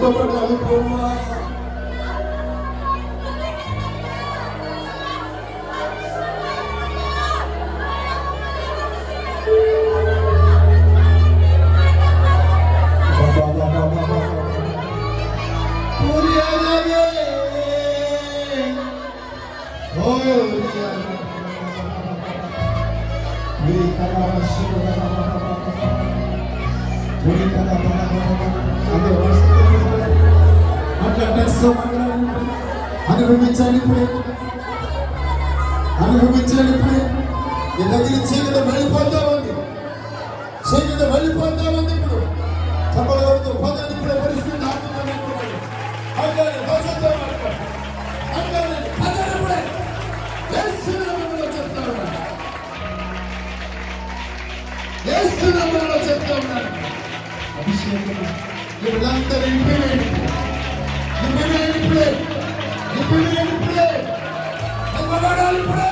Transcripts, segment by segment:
మహిమపడాలి ప్రభువా. అనుభవించాలి ఇప్పుడే, అనుభవించాలి ఇప్పుడే. నీ దగ్గర చీకటి వెళ్ళిపోతా ఉంది, చీకటి వెళ్ళిపోతా ఉంది. ఇప్పుడు చెప్పగలుగుతూ పోతాను ఇప్పుడే. పరిస్థితి చెప్తా ఉన్నాను. అభిషేకం వీళ్ళంతా నింపివేయండి, నింపివేయండి ఇప్పుడే, నింపివేయండి ఇప్పుడే. నింపబడాలి ఇప్పుడే.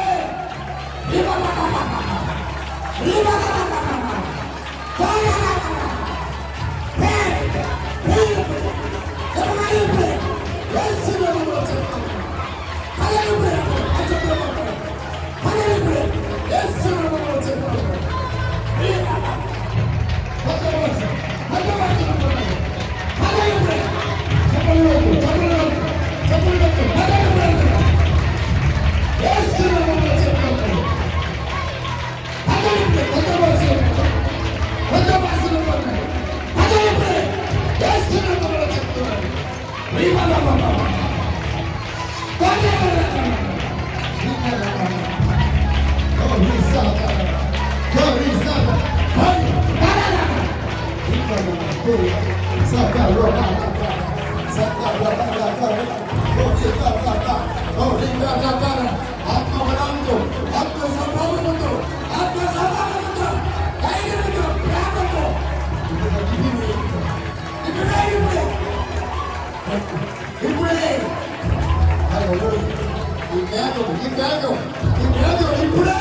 ఆత్మబలంతో, ఆత్మ స్వభావంతో, ఆత్మ స్వభావంతో, ధైర్యంతో, ప్రేమతో ఇప్పుడే ఇప్పుడే ఇప్పుడే ఈ త్యాగం ఈ త్యాగం ఈ త్యాగం ఇప్పుడే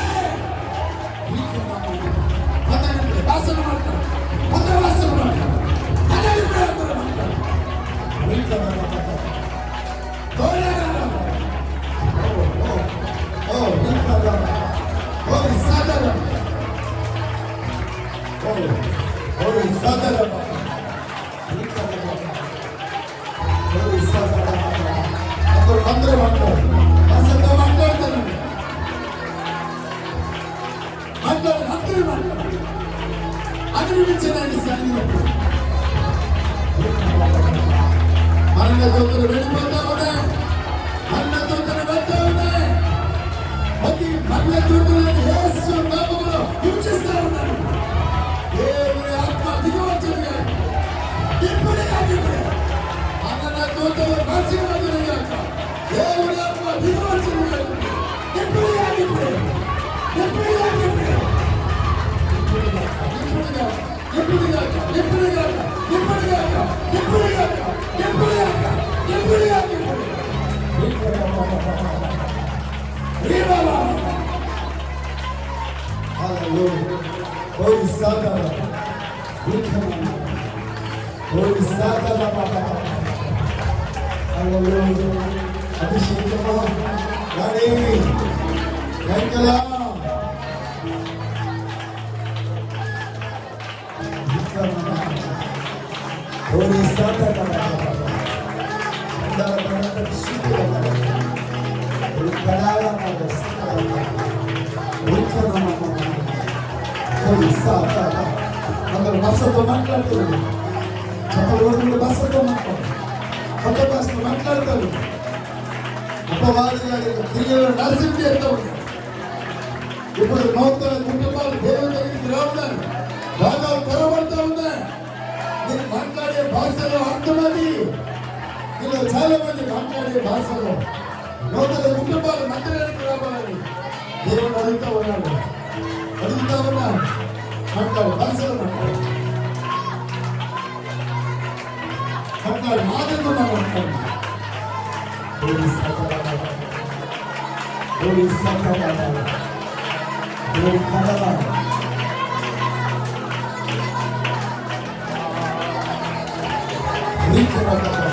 భాషలు మాట్లాడు, అందరూ భాషలు మాట్లాడు, అందరూ ఇప్పుడే అందరూ మాట్లాడు. అందరూ మాట్లాడు, అసలు మాట్లాడతాను, మాట్లాడు, అందరూ మాట్లాడు. అనుభవించడానికి సాగినప్పుడు మరణ దూతలు వెళ్ళిపోతా ఉన్నాయి, మరణ దూతలు వెళ్తా ఉన్నాయి. ప్రతి మరణ దూతలను యేసు నామములో హింసిస్తా ఉన్నారు. దేవుని ఆత్మ దిగివచ్చును ఇప్పుడే ఇప్పుడే మరణ దూతలు ఆశీర్వాదం కాక దేవుని ఆత్మ దిగివచ్చును ఇప్పుడే ఇప్పుడే ఇప్పుడే ఇప్పుడే అందరూ భాషతో మాట్లాడుతారు, చెప్పగలిగిన భాషతో మాట్లాడు, కొత్త భాషతో మాట్లాడతారు. అపవాది గారి క్రియలను నాశనం చేస్తూ ఉంటారు. ఇప్పుడు నూతన కుటుంబాలు దేవుని దగ్గరికి రావడానికి భాగాలు తెరబడుతూ ఉన్నాయి. మీరు మాట్లాడే భాషలో అర్థమది. ఇలా చాలా మంది మాట్లాడే భాషలో నూతన కుటుంబాలు మందిరానికి రావాలని దేవుడు అడుగుతూ ఉన్నాడు, అడుగుతా ఉన్నాడు. మాట్లాడు, భాషలో మాట్లాడు, మాట్లాడు, ఆనందంగా మాట్లాడు. Rico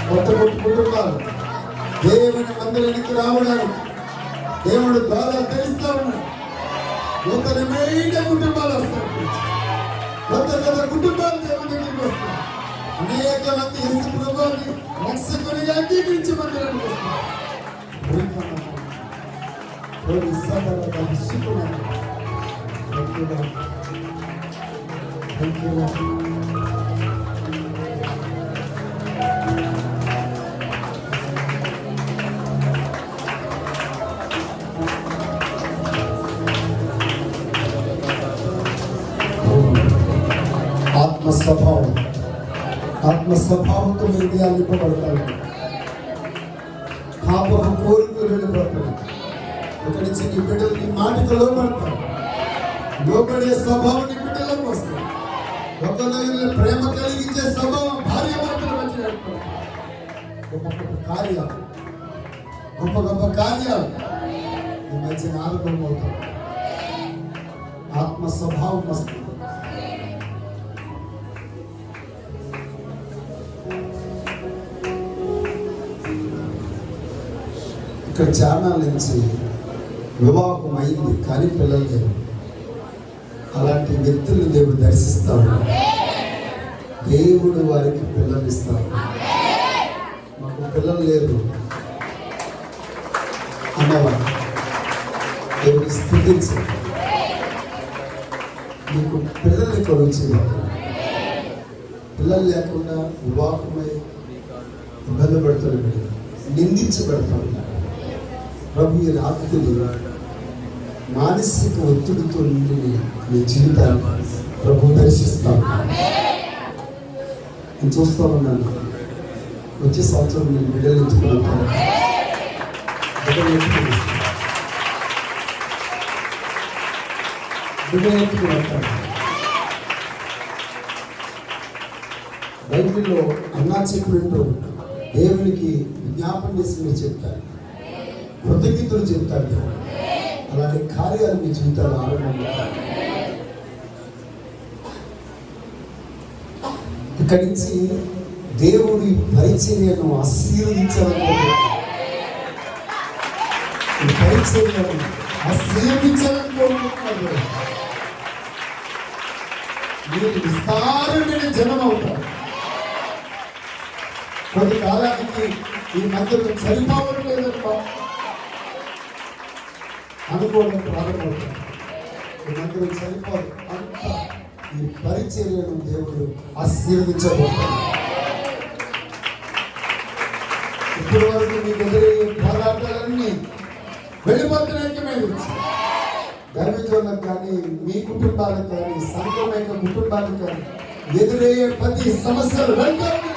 కొత్త కుటుంబాలు దేవుని మందిరానికి రావడానికి దేవుడు ద్వారా తెలుస్తా ఉన్నాడు. నూతనమైన కుటుంబాలు వస్తాయి, కొత్త కుటుంబాలు దేవుని దగ్గరికి వస్తాయి. అనేక మంది యేసు ప్రభువుని రక్షకునిగా అంగీకరించి మందిరానికి వస్తారు. ఆత్మస్వభావంతో హృదయాలు నింపబడతాయి. పాపపు కోరికలు వెళ్ళిపోతాయి. ఒకటి నుంచి నీ బిడ్డలు నీ మాటకు లోపడతారు. లోపడే స్వభావం నీ బిడ్డలకు వస్తాయి. ఒకరిలో ప్రేమ కలిగించే స్వభావం భార్య భర్తల మధ్య ఏర్పడతాయి. గొప్ప గొప్ప కార్యాలు ఈ మధ్య ఆరోగ్యం అవుతాయి. ఆత్మ స్వభావం వస్తుంది. ఇక్కడ చాలా నుంచి వివాహం అయింది కానీ పిల్లలు లేరు. అలాంటి వ్యక్తులను దేవుడు దర్శిస్తాడు. దేవుడు వారికి పిల్లలు ఇస్తాడు. మాకు పిల్లలు లేరు అన్నవాడు దేవుడు స్థుతించాడు. మీకు పిల్లల్ని కొలిచేవాడు. పిల్లలు లేకుండా వివాహమై ఇబ్బంది పడుతున్నాడు, నిందించబడుతున్నాడు. ప్రభు ఈ రాత్రి మానసిక ఒత్తిడితో నిండి మీ జీవితాన్ని ప్రభు దర్శిస్తాను. నేను చూస్తూ ఉన్నాను. వచ్చే సంవత్సరం నేను బిడ్డలు ఎత్తుకున్నాను. బైబిల్లో అన్నా చెప్పినట్టు దేవునికి విజ్ఞాపన చేసి మీరు చెప్తారు, కృతజ్ఞతలు చెప్తారు. అలాంటి కార్యాలు మీ జీవితాలు ఆరంభమవుతాయి. ఇక్కడి నుంచి దేవుడి పరిచర్యను ఆశీర్వదించాలనుకుంటున్నాను. మీరు విస్తారమైన జనం అవుతారు. కొద్ది కాలానికి ఈ మధ్యలో సరిపోవడం లేదనుకో అనుకోవడం ప్రారంభమవుతుంది. ఈ మధ్యలో సరిపోదు అంత ఈ పరిచర్యను దేవుడు ఆశీర్వదించబోతాడు. ఇప్పటి వరకు మీకు ఎదురయ్యే పోరాటాలన్నీ వెళ్ళిపోతున్నాయి. మీద దైవజనులకు కానీ మీ కుటుంబాలకు కానీ సంఘం యొక్క కుటుంబాలకు కానీ ఎదురయ్యే ప్రతి సమస్యలు వెళ్తాము.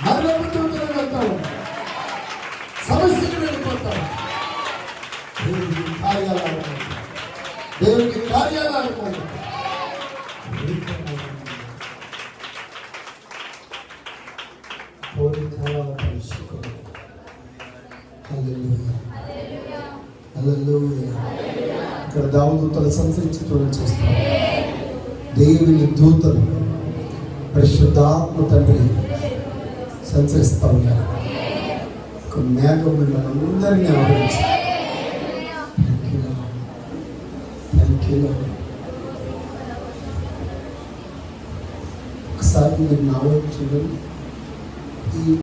మరణపుత్రులు వెళ్తాము, సమస్యలు వెళ్ళిపోతాము. దేవునికి కార్యాలు ఆడుకోండి. ఇక్కడ దేవదూతలు సంచరించి చూస్తాం. దేవుని దూతలు పరిశుద్ధాత్మ తండ్రి సంచరిస్తూ ఉన్నారు. ఒక మేఘం మిమ్మల్ని అందరినీ ఆవరించి ఒకసారి మీరు నా వైపు చూడండి. ఈ